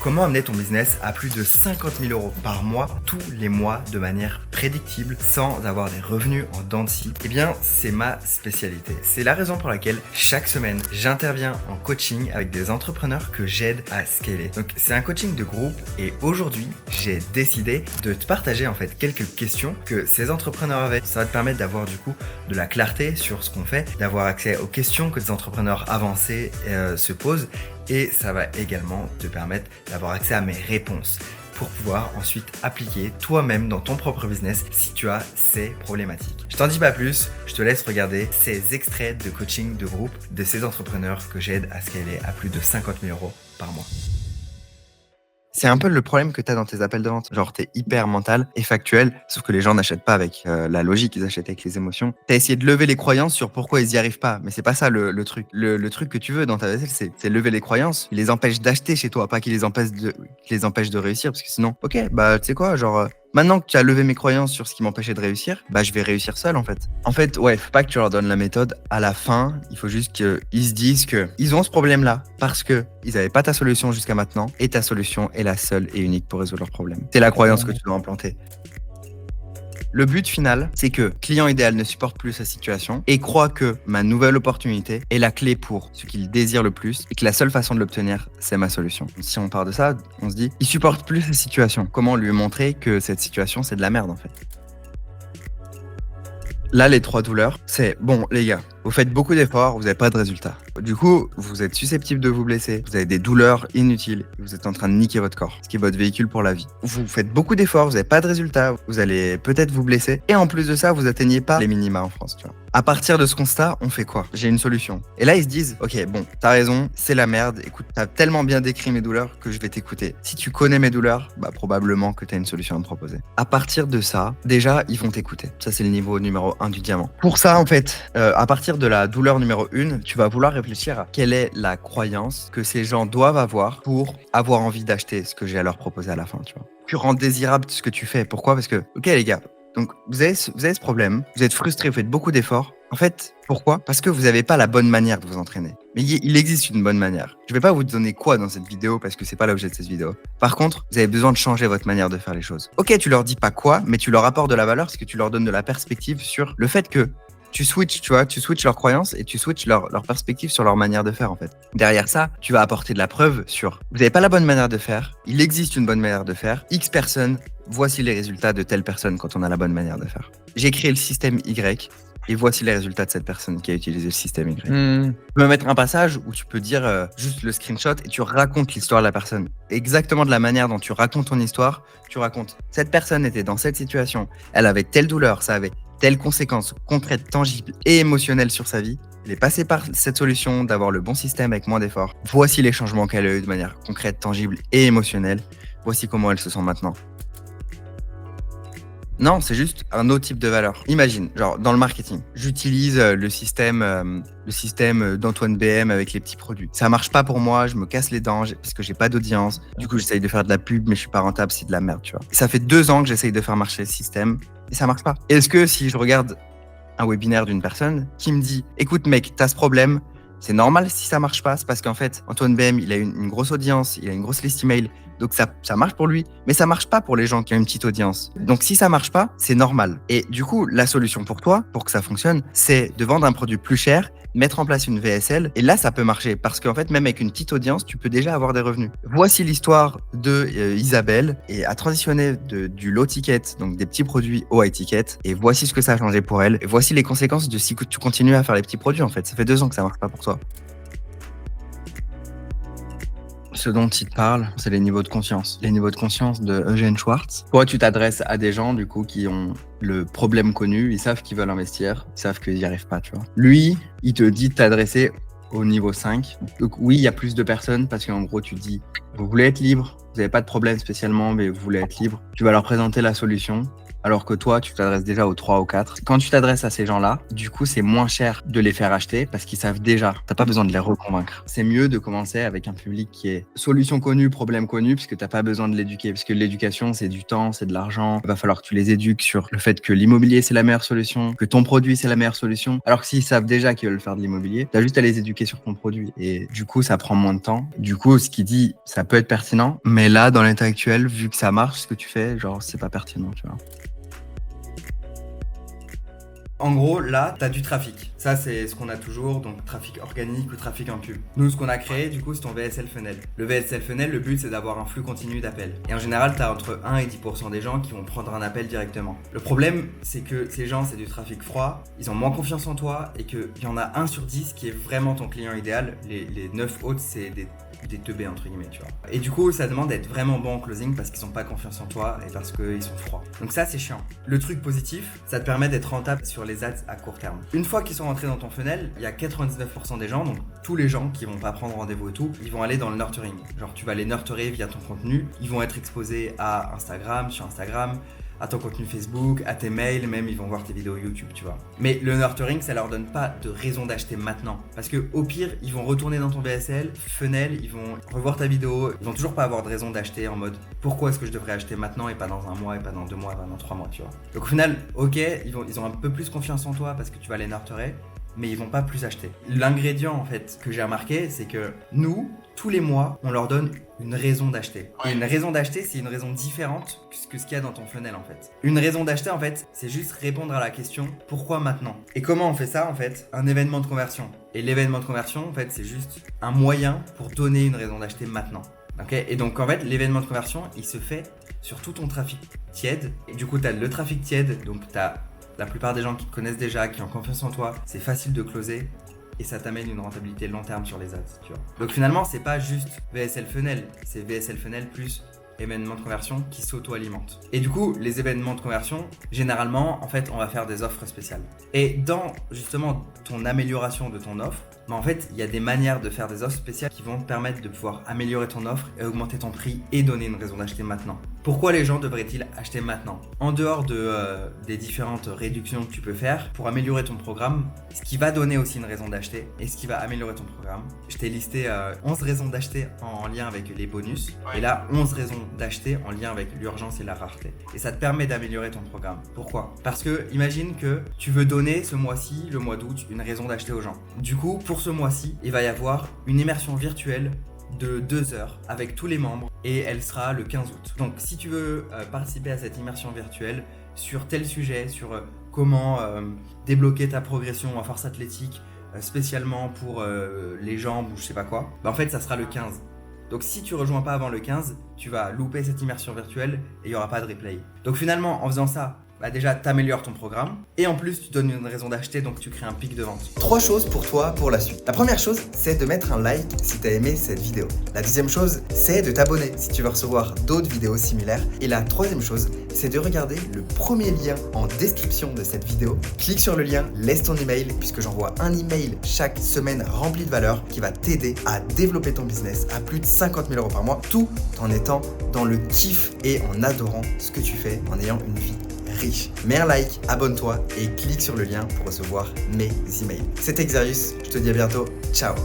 Comment amener ton business à plus de 50 000 euros par mois, tous les mois, de manière prédictible, sans avoir des revenus en dents de scie? Eh bien, c'est ma spécialité. C'est la raison pour laquelle chaque semaine, j'interviens en coaching avec des entrepreneurs que j'aide à scaler. Donc, c'est un coaching de groupe et aujourd'hui, j'ai décidé de te partager en fait quelques questions que ces entrepreneurs avaient. Ça va te permettre d'avoir du coup de la clarté sur ce qu'on fait, d'avoir accès aux questions que des entrepreneurs avancés se posent. Et ça va également te permettre d'avoir accès à mes réponses pour pouvoir ensuite appliquer toi-même dans ton propre business si tu as ces problématiques. Je t'en dis pas plus, je te laisse regarder ces extraits de coaching de groupe de ces entrepreneurs que j'aide à scaler à plus de 50 000 euros par mois. C'est un peu le problème que tu as dans tes appels de vente. Genre, tu es hyper mental et factuel, sauf que les gens n'achètent pas avec la logique, ils achètent avec les émotions. Tu as essayé de lever les croyances sur pourquoi ils n'y arrivent pas, mais c'est pas ça le truc. Le truc que tu veux dans ta vaisselle, c'est lever les croyances, ils les empêchent d'acheter chez toi, pas qu'ils les empêchent de réussir, parce que sinon, ok, bah tu sais quoi, genre... Maintenant que tu as levé mes croyances sur ce qui m'empêchait de réussir, bah je vais réussir seul en fait. En fait, ouais, faut pas que tu leur donnes la méthode. À la fin, il faut juste qu'ils se disent qu'ils ont ce problème-là parce que ils n'avaient pas ta solution jusqu'à maintenant et ta solution est la seule et unique pour résoudre leur problème. C'est la croyance que tu dois implanter. Le but final, c'est que client idéal ne supporte plus sa situation et croit que ma nouvelle opportunité est la clé pour ce qu'il désire le plus et que la seule façon de l'obtenir, c'est ma solution. Si on part de ça, on se dit, il supporte plus sa situation. Comment lui montrer que cette situation, c'est de la merde en fait? Là, les 3 douleurs, c'est bon, les gars, vous faites beaucoup d'efforts, vous n'avez pas de résultat. Du coup, vous êtes susceptible de vous blesser, vous avez des douleurs inutiles, vous êtes en train de niquer votre corps, ce qui est votre véhicule pour la vie. Vous faites beaucoup d'efforts, vous n'avez pas de résultat, vous allez peut-être vous blesser, et en plus de ça, vous atteignez pas les minima en France, tu vois. À partir de ce constat, on fait quoi? J'ai une solution. Et là, ils se disent, ok, bon, t'as raison, c'est la merde, écoute, t'as tellement bien décrit mes douleurs que je vais t'écouter. Si tu connais mes douleurs, bah probablement que t'as une solution à me proposer. À partir de ça, déjà, ils vont t'écouter. Ça, c'est le niveau numéro 1 du diamant. Pour ça, en fait, à partir de la douleur numéro 1, tu vas vouloir réfléchir à quelle est la croyance que ces gens doivent avoir pour avoir envie d'acheter ce que j'ai à leur proposer à la fin, tu vois. Tu rends désirable ce que tu fais. Pourquoi? Parce que, ok les gars, donc vous avez ce problème, vous êtes frustré, vous faites beaucoup d'efforts. En fait, pourquoi? Parce que vous n'avez pas la bonne manière de vous entraîner. Mais il existe une bonne manière. Je vais pas vous donner quoi dans cette vidéo parce que c'est pas l'objet de cette vidéo. Par contre, vous avez besoin de changer votre manière de faire les choses. Ok, tu leur dis pas quoi, mais tu leur apportes de la valeur parce que tu leur donnes de la perspective sur le fait que tu switches leurs croyances et tu switches leur perspective sur leur manière de faire en fait. Derrière ça, tu vas apporter de la preuve sur vous n'avez pas la bonne manière de faire, il existe une bonne manière de faire, X personnes, voici les résultats de telle personne quand on a la bonne manière de faire. J'ai créé le système Y et voici les résultats de cette personne qui a utilisé le système Y. Tu peux me mettre un passage où tu peux dire juste le screenshot et tu racontes l'histoire de la personne. Exactement de la manière dont tu racontes ton histoire, tu racontes cette personne était dans cette situation, elle avait telle douleur, ça avait telle conséquence concrète, tangible et émotionnelle sur sa vie. Elle est passée par cette solution d'avoir le bon système avec moins d'efforts. Voici les changements qu'elle a eu de manière concrète, tangible et émotionnelle. Voici comment elle se sent maintenant. Non, c'est juste un autre type de valeur. Imagine, genre dans le marketing, j'utilise le système d'Antoine BM avec les petits produits. Ça marche pas pour moi, je me casse les dents parce que j'ai pas d'audience. Du coup, j'essaye de faire de la pub, mais je suis pas rentable, c'est de la merde, tu vois. Et ça fait 2 ans que j'essaye de faire marcher le système et ça marche pas. Est-ce que si je regarde un webinaire d'une personne qui me dit « Écoute mec, t'as ce problème, c'est normal si ça marche pas, c'est parce qu'en fait, Antoine BM, il a une grosse audience, il a une grosse liste email, donc ça marche pour lui, mais ça marche pas pour les gens qui ont une petite audience. Donc si ça marche pas, c'est normal. Et du coup, la solution pour toi, pour que ça fonctionne, c'est de vendre un produit plus cher, mettre en place une VSL, et là, ça peut marcher, parce qu'en fait, même avec une petite audience, tu peux déjà avoir des revenus. Voici l'histoire de Isabelle, et a transitionné du low ticket, donc des petits produits au high ticket, et voici ce que ça a changé pour elle, et voici les conséquences de si tu continues à faire les petits produits, en fait. Ça fait 2 ans que ça marche pas pour toi. Ce dont il te parle, c'est les niveaux de conscience. Les niveaux de conscience de Eugène Schwartz. Toi, tu t'adresses à des gens, du coup, qui ont le problème connu, ils savent qu'ils veulent investir, ils savent qu'ils n'y arrivent pas, tu vois. Lui, il te dit de t'adresser au niveau 5. Donc oui, il y a plus de personnes parce qu'en gros, tu te dis, vous voulez être libre, vous n'avez pas de problème spécialement, mais vous voulez être libre. Tu vas leur présenter la solution. alors que toi, tu t'adresses déjà aux 3 ou 4. Quand tu t'adresses à ces gens-là, du coup, c'est moins cher de les faire acheter parce qu'ils savent déjà. T'as pas besoin de les reconvaincre. C'est mieux de commencer avec un public qui est solution connue, problème connu, puisque t'as pas besoin de l'éduquer. Parce que l'éducation, c'est du temps, c'est de l'argent. Il va falloir que tu les éduques sur le fait que l'immobilier, c'est la meilleure solution, que ton produit, c'est la meilleure solution. Alors que s'ils savent déjà qu'ils veulent faire de l'immobilier, t'as juste à les éduquer sur ton produit. Et du coup, ça prend moins de temps. Du coup, ce qu'il dit, ça peut être pertinent. Mais là, dans l'état actuel, vu que ça marche, ce que tu fais, genre, c'est pas pertinent, tu vois. En gros, là, tu as du trafic. Ça, c'est ce qu'on a toujours, donc trafic organique ou trafic en pub. Nous, ce qu'on a créé, du coup, c'est ton VSL Funnel. Le VSL Funnel, le but, c'est d'avoir un flux continu d'appels. Et en général, tu as entre 1 et 10% des gens qui vont prendre un appel directement. Le problème, c'est que ces gens, c'est du trafic froid, ils ont moins confiance en toi et qu'il y en a 1 sur 10 qui est vraiment ton client idéal. Les 9 autres, c'est des teubés entre guillemets, tu vois. Et du coup, ça demande d'être vraiment bon en closing parce qu'ils n'ont pas confiance en toi et parce qu'ils sont froids. Donc ça, c'est chiant. Le truc positif, ça te permet d'être rentable sur les ads à court terme. Une fois qu'ils sont rentrés dans ton funnel, il y a 99% des gens, donc tous les gens qui vont pas prendre rendez-vous et tout, ils vont aller dans le nurturing. Genre, tu vas les nurturer via ton contenu. Ils vont être exposés à Instagram, sur Instagram, à ton contenu Facebook, à tes mails, même ils vont voir tes vidéos YouTube, tu vois. Mais le nurturing, ça leur donne pas de raison d'acheter maintenant. Parce que au pire, ils vont retourner dans ton VSL, funnel, ils vont revoir ta vidéo, ils vont toujours pas avoir de raison d'acheter en mode pourquoi est-ce que je devrais acheter maintenant et pas dans un mois, et pas dans 2 mois, et pas dans 3 mois, tu vois. Donc au final, ok, ils ont un peu plus confiance en toi parce que tu vas les nurturer, mais ils vont pas plus acheter. L'ingrédient en fait que j'ai remarqué, c'est que nous, tous les mois, on leur donne une raison d'acheter. Et une raison d'acheter, c'est une raison différente que ce qu'il y a dans ton funnel en fait. Une raison d'acheter en fait, c'est juste répondre à la question pourquoi maintenant. Et comment on fait ça en fait? Un événement de conversion. Et l'événement de conversion en fait, c'est juste un moyen pour donner une raison d'acheter maintenant. Okay, et donc en fait, l'événement de conversion, il se fait sur tout ton trafic tiède. Et du coup, tu as le trafic tiède, donc tu as la plupart des gens qui te connaissent déjà, qui ont confiance en toi, c'est facile de closer et ça t'amène une rentabilité long terme sur les ads, tu vois. Donc finalement, c'est pas juste VSL Funnel, c'est VSL Funnel plus événements de conversion qui s'auto-alimentent. Et du coup, les événements de conversion, généralement, en fait, on va faire des offres spéciales. Et dans justement ton amélioration de ton offre, en fait, il y a des manières de faire des offres spéciales qui vont te permettre de pouvoir améliorer ton offre et augmenter ton prix et donner une raison d'acheter maintenant. Pourquoi les gens devraient-ils acheter maintenant? En dehors des différentes réductions que tu peux faire pour améliorer ton programme, ce qui va donner aussi une raison d'acheter et ce qui va améliorer ton programme. Je t'ai listé 11 raisons d'acheter en lien avec les bonus et là 11 raisons d'acheter en lien avec l'urgence et la rareté. Et ça te permet d'améliorer ton programme. Pourquoi? Parce que imagine que tu veux donner ce mois-ci, le mois d'août, une raison d'acheter aux gens. Du coup, pour ce mois-ci, il va y avoir une immersion virtuelle de 2 heures avec tous les membres et elle sera le 15 août. Donc si tu veux participer à cette immersion virtuelle sur tel sujet, sur comment débloquer ta progression en force athlétique spécialement pour les jambes ou je sais pas quoi, en fait ça sera le 15. Donc si tu rejoins pas avant le 15, tu vas louper cette immersion virtuelle et il n'y aura pas de replay. Donc finalement, en faisant ça, déjà t'améliores ton programme et en plus tu donnes une raison d'acheter, donc tu crées un pic de vente. 3 choses pour toi pour la suite. La première chose, c'est de mettre un like si tu as aimé cette vidéo. La deuxième chose, c'est de t'abonner si tu veux recevoir d'autres vidéos similaires. Et la troisième chose, c'est de regarder le premier lien en description de cette vidéo. Clique sur le lien, laisse ton email puisque j'envoie un email chaque semaine rempli de valeur qui va t'aider à développer ton business à plus de 50 000 € par mois, tout en étant dans le kiff et en adorant ce que tu fais, en ayant une vie riche. Mets un like, abonne-toi et clique sur le lien pour recevoir mes emails. C'était Xarius, je te dis à bientôt, ciao.